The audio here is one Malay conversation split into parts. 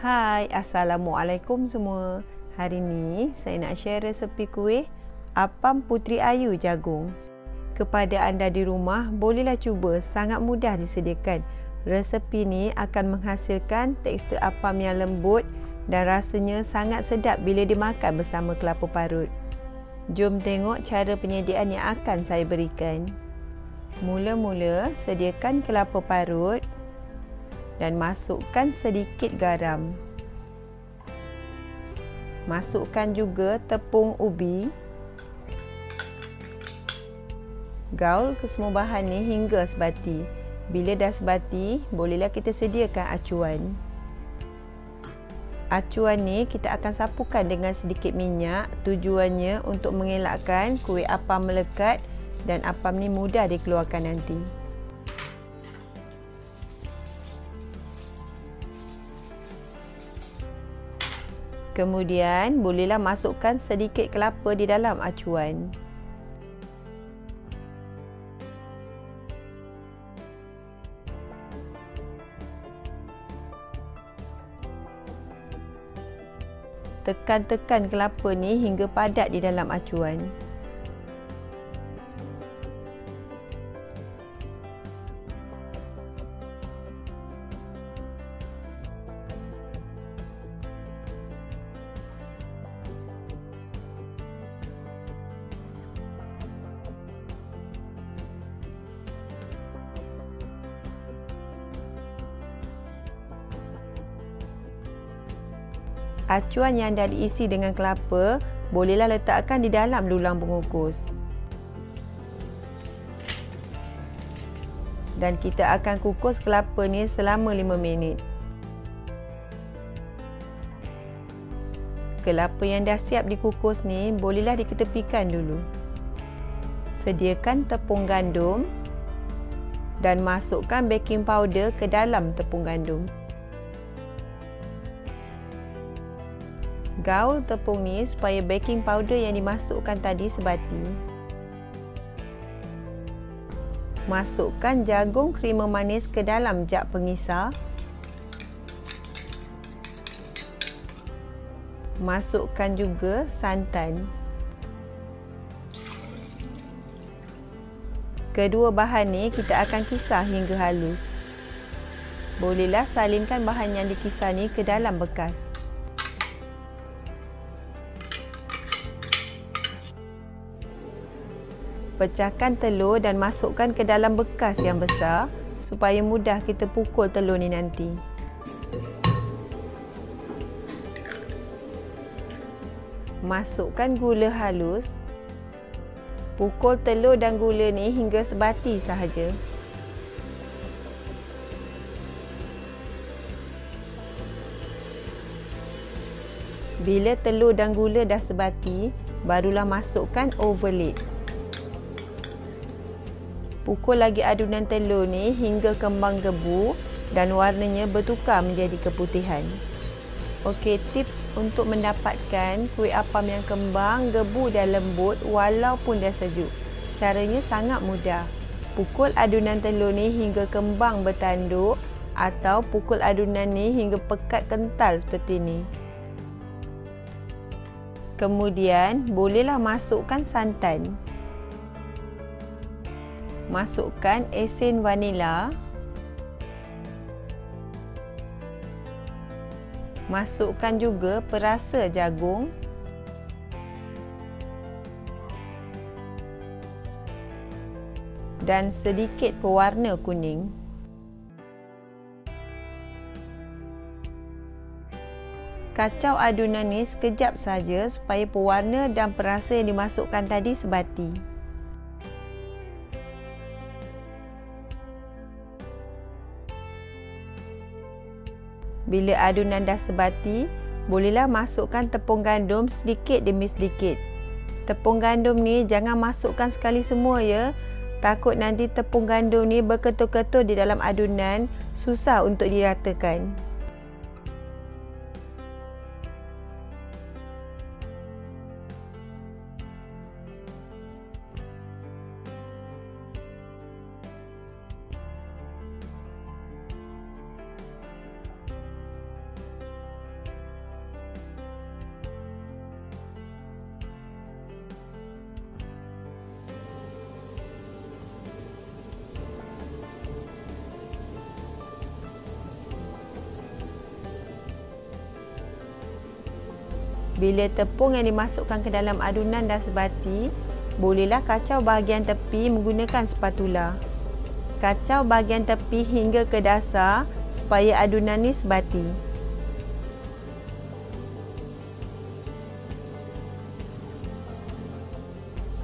Hai, Assalamualaikum semua. Hari ni saya nak share resepi kuih Apam Puteri Ayu jagung. Kepada anda di rumah, bolehlah cuba, sangat mudah disediakan. Resepi ni akan menghasilkan tekstur apam yang lembut dan rasanya sangat sedap bila dimakan bersama kelapa parut. Jom tengok cara penyediaan yang akan saya berikan. Mula-mula, sediakan kelapa parut dan masukkan sedikit garam. Masukkan juga tepung ubi. Gaul ke semua bahan ni hingga sebati. Bila dah sebati, bolehlah kita sediakan acuan. Acuan ni kita akan sapukan dengan sedikit minyak. Tujuannya untuk mengelakkan kuih apam melekat dan apam ni mudah dikeluarkan nanti. Kemudian, bolehlah masukkan sedikit kelapa di dalam acuan. Tekan-tekan kelapa ni hingga padat di dalam acuan. Acuan yang dah diisi dengan kelapa, bolehlah letakkan di dalam lulang pengukus. Dan kita akan kukus kelapa ni selama 5 minit. Kelapa yang dah siap dikukus ni, bolehlah diketepikan dulu. Sediakan tepung gandum dan masukkan baking powder ke dalam tepung gandum. Gaul tepung ni supaya baking powder yang dimasukkan tadi sebati. Masukkan jagung krima manis ke dalam jak pengisar. Masukkan juga santan. Kedua bahan ni kita akan kisar hingga halus. Bolehlah salinkan bahan yang dikisar ni ke dalam bekas. Pecahkan telur dan masukkan ke dalam bekas yang besar supaya mudah kita pukul telur ni nanti. Masukkan gula halus. Pukul telur dan gula ni hingga sebati sahaja. Bila telur dan gula dah sebati, barulah masukkan overload. Pukul lagi adunan telur ni hingga kembang gebu dan warnanya bertukar menjadi keputihan. Okey, tips untuk mendapatkan kuih apam yang kembang, gebu dan lembut walaupun dah sejuk. Caranya sangat mudah. Pukul adunan telur ni hingga kembang bertanduk atau pukul adunan ni hingga pekat kental seperti ni. Kemudian, bolehlah masukkan santan. Masukkan esen vanila. Masukkan juga perasa jagung. Dan sedikit pewarna kuning. Kacau adunan ni sekejap saja supaya pewarna dan perasa yang dimasukkan tadi sebati. Bila adunan dah sebati, bolehlah masukkan tepung gandum sedikit demi sedikit. Tepung gandum ni jangan masukkan sekali semua ya. Takut nanti tepung gandum ni berketul-ketul di dalam adunan, susah untuk diratakan. Bila tepung yang dimasukkan ke dalam adunan dah sebati, bolehlah kacau bahagian tepi menggunakan spatula. Kacau bahagian tepi hingga ke dasar supaya adunan ni sebati.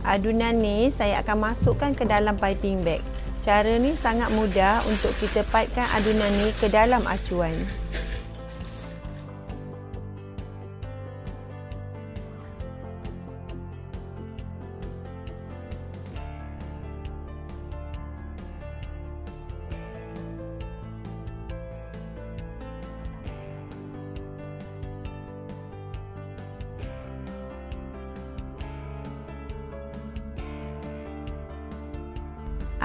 Adunan ni saya akan masukkan ke dalam piping bag. Cara ni sangat mudah untuk kita pipekan adunan ni ke dalam acuan.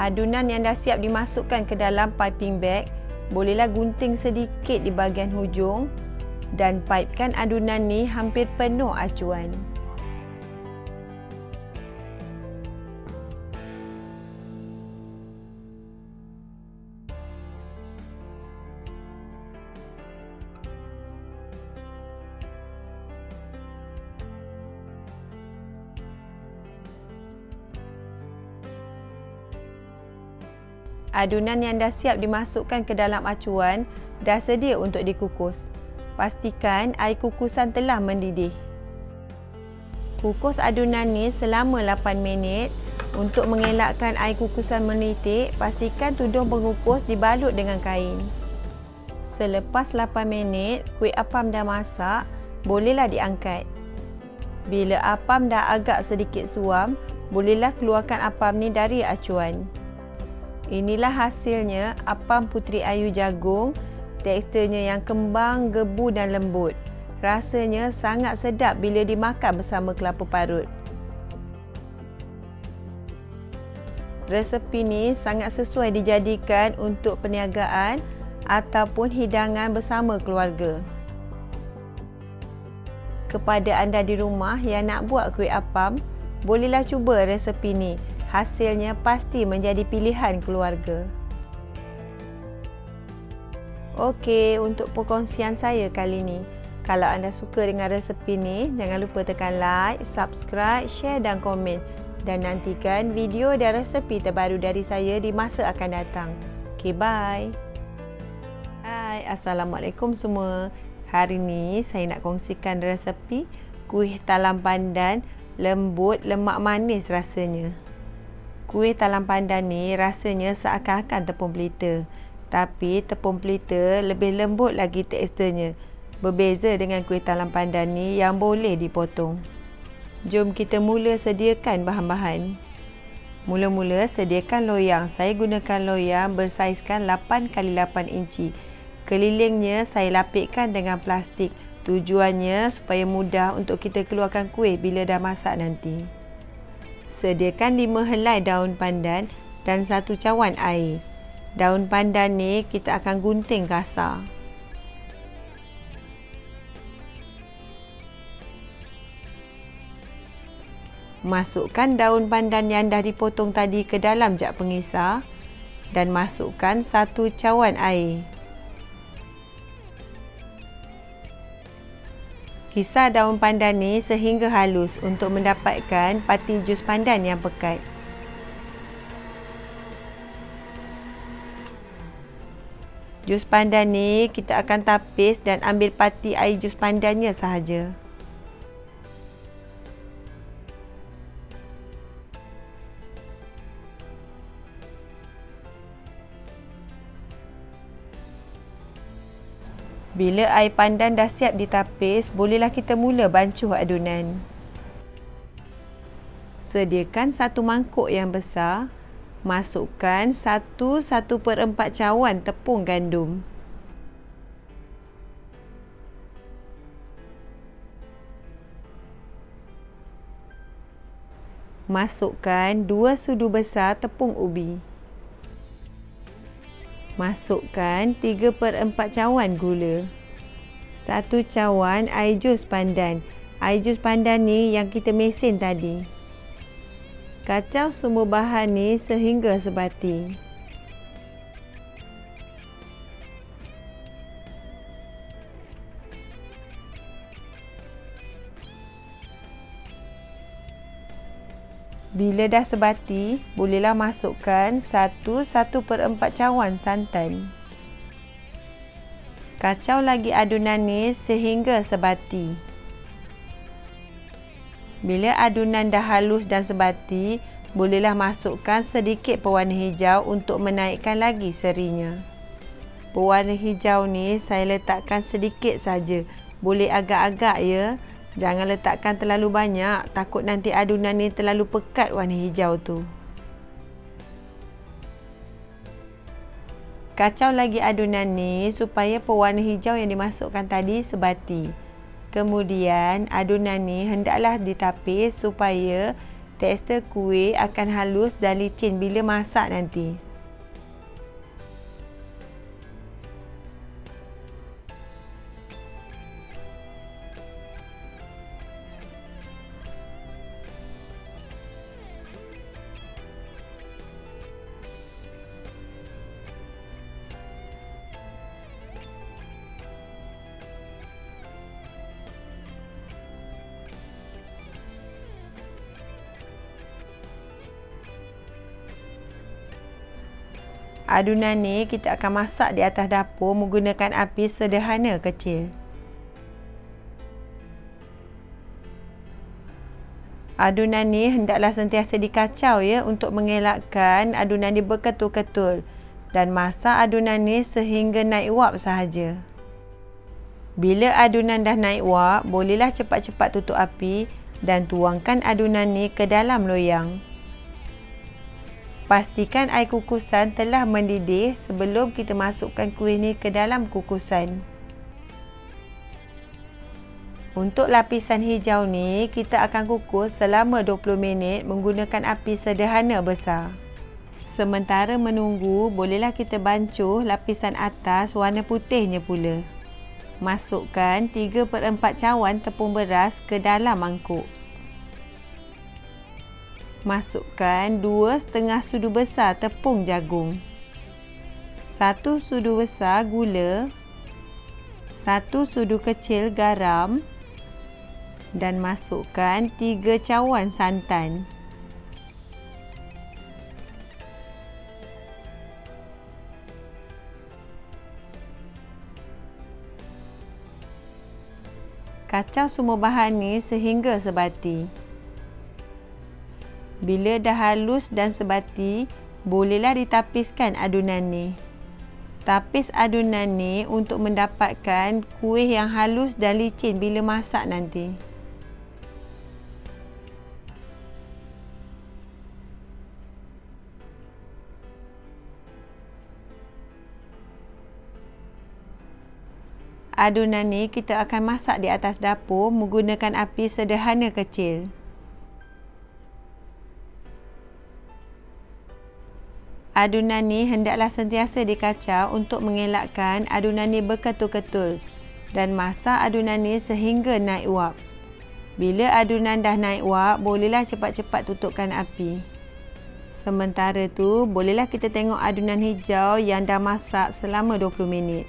Adunan yang dah siap dimasukkan ke dalam piping bag, bolehlah gunting sedikit di bahagian hujung dan pipekan adunan ni hampir penuh acuan. Adunan yang dah siap dimasukkan ke dalam acuan dah sedia untuk dikukus. Pastikan air kukusan telah mendidih. Kukus adunan ni selama 8 minit. Untuk mengelakkan air kukusan menitik, pastikan tudung pengukus dibalut dengan kain. Selepas 8 minit, kuih apam dah masak, bolehlah diangkat. Bila apam dah agak sedikit suam, bolehlah keluarkan apam ni dari acuan. Inilah hasilnya apam puteri ayu jagung. Teksturnya yang kembang, gebu dan lembut. Rasanya sangat sedap bila dimakan bersama kelapa parut. Resepi ni sangat sesuai dijadikan untuk perniagaan ataupun hidangan bersama keluarga. Kepada anda di rumah yang nak buat kuih apam, bolehlah cuba resepi ni. Hasilnya pasti menjadi pilihan keluarga. Okey, untuk perkongsian saya kali ni. Kalau anda suka dengan resepi ni, jangan lupa tekan like, subscribe, share dan komen. Dan nantikan video dan resepi terbaru dari saya di masa akan datang. Okey, bye. Hai, Assalamualaikum semua. Hari ni saya nak kongsikan resepi kuih talam pandan lembut, lemak manis rasanya. Kuih talam pandan ni rasanya seakan-akan tepung pelita. Tapi tepung pelita lebih lembut lagi teksturnya. Berbeza dengan kuih talam pandan ni yang boleh dipotong. Jom kita mula sediakan bahan-bahan. Mula-mula sediakan loyang. Saya gunakan loyang bersaizkan 8x8 inci. Kelilingnya saya lapikkan dengan plastik. Tujuannya supaya mudah untuk kita keluarkan kuih bila dah masak nanti. Sediakan 5 helai daun pandan dan 1 cawan air. Daun pandan ni kita akan gunting kasar. Masukkan daun pandan yang dah dipotong tadi ke dalam jak pengisar dan masukkan 1 cawan air. Kisar daun pandan ni sehingga halus untuk mendapatkan pati jus pandan yang pekat. Jus pandan ni kita akan tapis dan ambil pati air jus pandannya sahaja. Bila air pandan dah siap ditapis, bolehlah kita mula bancuh adunan. Sediakan 1 mangkuk yang besar. Masukkan 1/1/4 cawan tepung gandum. Masukkan 2 sudu besar tepung ubi. Masukkan 3/4 cawan gula. 1 cawan air jus pandan. Air jus pandan ni yang kita mesin tadi. Kacau semua bahan ni sehingga sebati. Bila dah sebati, bolehlah masukkan 1/1/4 cawan santan. Kacau lagi adunan ni sehingga sebati. Bila adunan dah halus dan sebati, bolehlah masukkan sedikit pewarna hijau untuk menaikkan lagi serinya. Pewarna hijau ni saya letakkan sedikit saja. Boleh agak-agak ya. Jangan letakkan terlalu banyak, takut nanti adunan ni terlalu pekat warna hijau tu. Kacau lagi adunan ni supaya pewarna hijau yang dimasukkan tadi sebati. Kemudian adunan ni hendaklah ditapis supaya tekstur kuih akan halus dan licin bila masak nanti. Adunan ni kita akan masak di atas dapur menggunakan api sederhana kecil. Adunan ni hendaklah sentiasa dikacau ya untuk mengelakkan adunan ni berketul-ketul dan masak adunan ni sehingga naik wap sahaja. Bila adunan dah naik wap, bolehlah cepat-cepat tutup api dan tuangkan adunan ni ke dalam loyang. Pastikan air kukusan telah mendidih sebelum kita masukkan kuih ni ke dalam kukusan. Untuk lapisan hijau ni, kita akan kukus selama 20 minit menggunakan api sederhana besar. Sementara menunggu, bolehlah kita bancuh lapisan atas warna putihnya pula. Masukkan 3/4 cawan tepung beras ke dalam mangkuk. Masukkan 2,5 sudu besar tepung jagung, 1 sudu besar gula, 1 sudu kecil garam dan masukkan 3 cawan santan. Kacau semua bahan ni sehingga sebati. Bila dah halus dan sebati, bolehlah ditapiskan adunan ni. Tapis adunan ni untuk mendapatkan kuih yang halus dan licin bila masak nanti. Adunan ni kita akan masak di atas dapur menggunakan api sederhana kecil. Adunan ni hendaklah sentiasa dikacau untuk mengelakkan adunan ni berketul-ketul dan masak adunan ni sehingga naik wap. Bila adunan dah naik wap, bolehlah cepat-cepat tutupkan api. Sementara tu, bolehlah kita tengok adunan hijau yang dah masak selama 20 minit.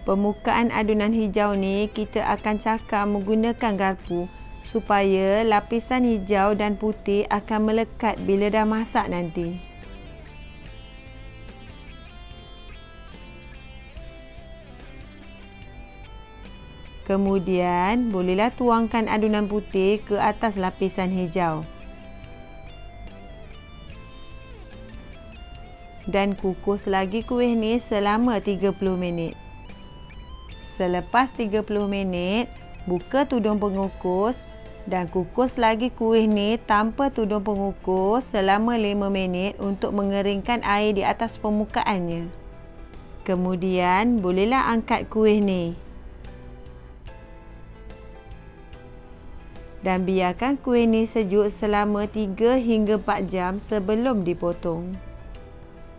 Permukaan adunan hijau ni kita akan cakar menggunakan garpu supaya lapisan hijau dan putih akan melekat bila dah masak nanti. Kemudian, bolehlah tuangkan adunan putih ke atas lapisan hijau. Dan kukus lagi kuih ni selama 30 minit. Selepas 30 minit, buka tudung pengukus dan kukus lagi kuih ni tanpa tudung pengukus selama 5 minit untuk mengeringkan air di atas permukaannya. Kemudian, bolehlah angkat kuih ni. Dan biarkan kuih ni sejuk selama 3 hingga 4 jam sebelum dipotong.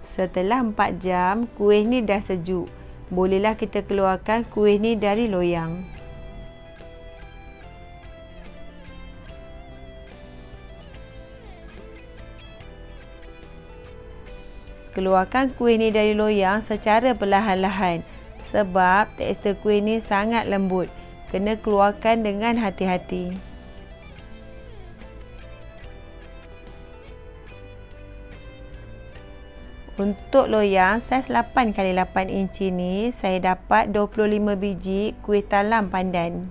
Setelah 4 jam, kuih ni dah sejuk. Bolehlah kita keluarkan kuih ni dari loyang. Keluarkan kuih ni dari loyang secara perlahan-lahan sebab tekstur kuih ni sangat lembut. Kena keluarkan dengan hati-hati. Untuk loyang saiz 8x8 inci ni, saya dapat 25 biji kuih talam pandan.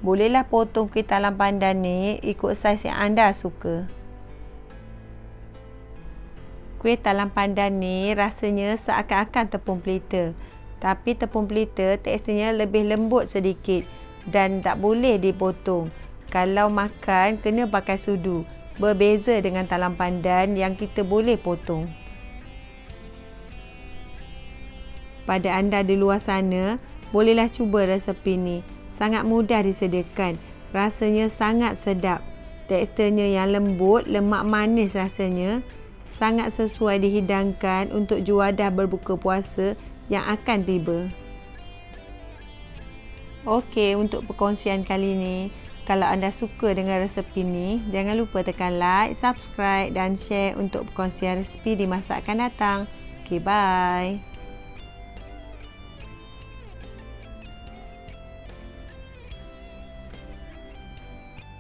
Bolehlah potong kuih talam pandan ni ikut saiz yang anda suka. Kuih talam pandan ni rasanya seakan-akan tepung pelita. Tapi tepung pelita teksturnya lebih lembut sedikit dan tak boleh dipotong. Kalau makan, kena pakai sudu. Berbeza dengan talam pandan yang kita boleh potong. Pada anda di luar sana, bolehlah cuba resepi ni. Sangat mudah disediakan. Rasanya sangat sedap. Teksturnya yang lembut, lemak manis rasanya. Sangat sesuai dihidangkan untuk juadah berbuka puasa yang akan tiba. Okey, untuk perkongsian kali ni, kalau anda suka dengan resepi ni, jangan lupa tekan like, subscribe dan share untuk perkongsian resepi di masa akan datang. Okey, bye.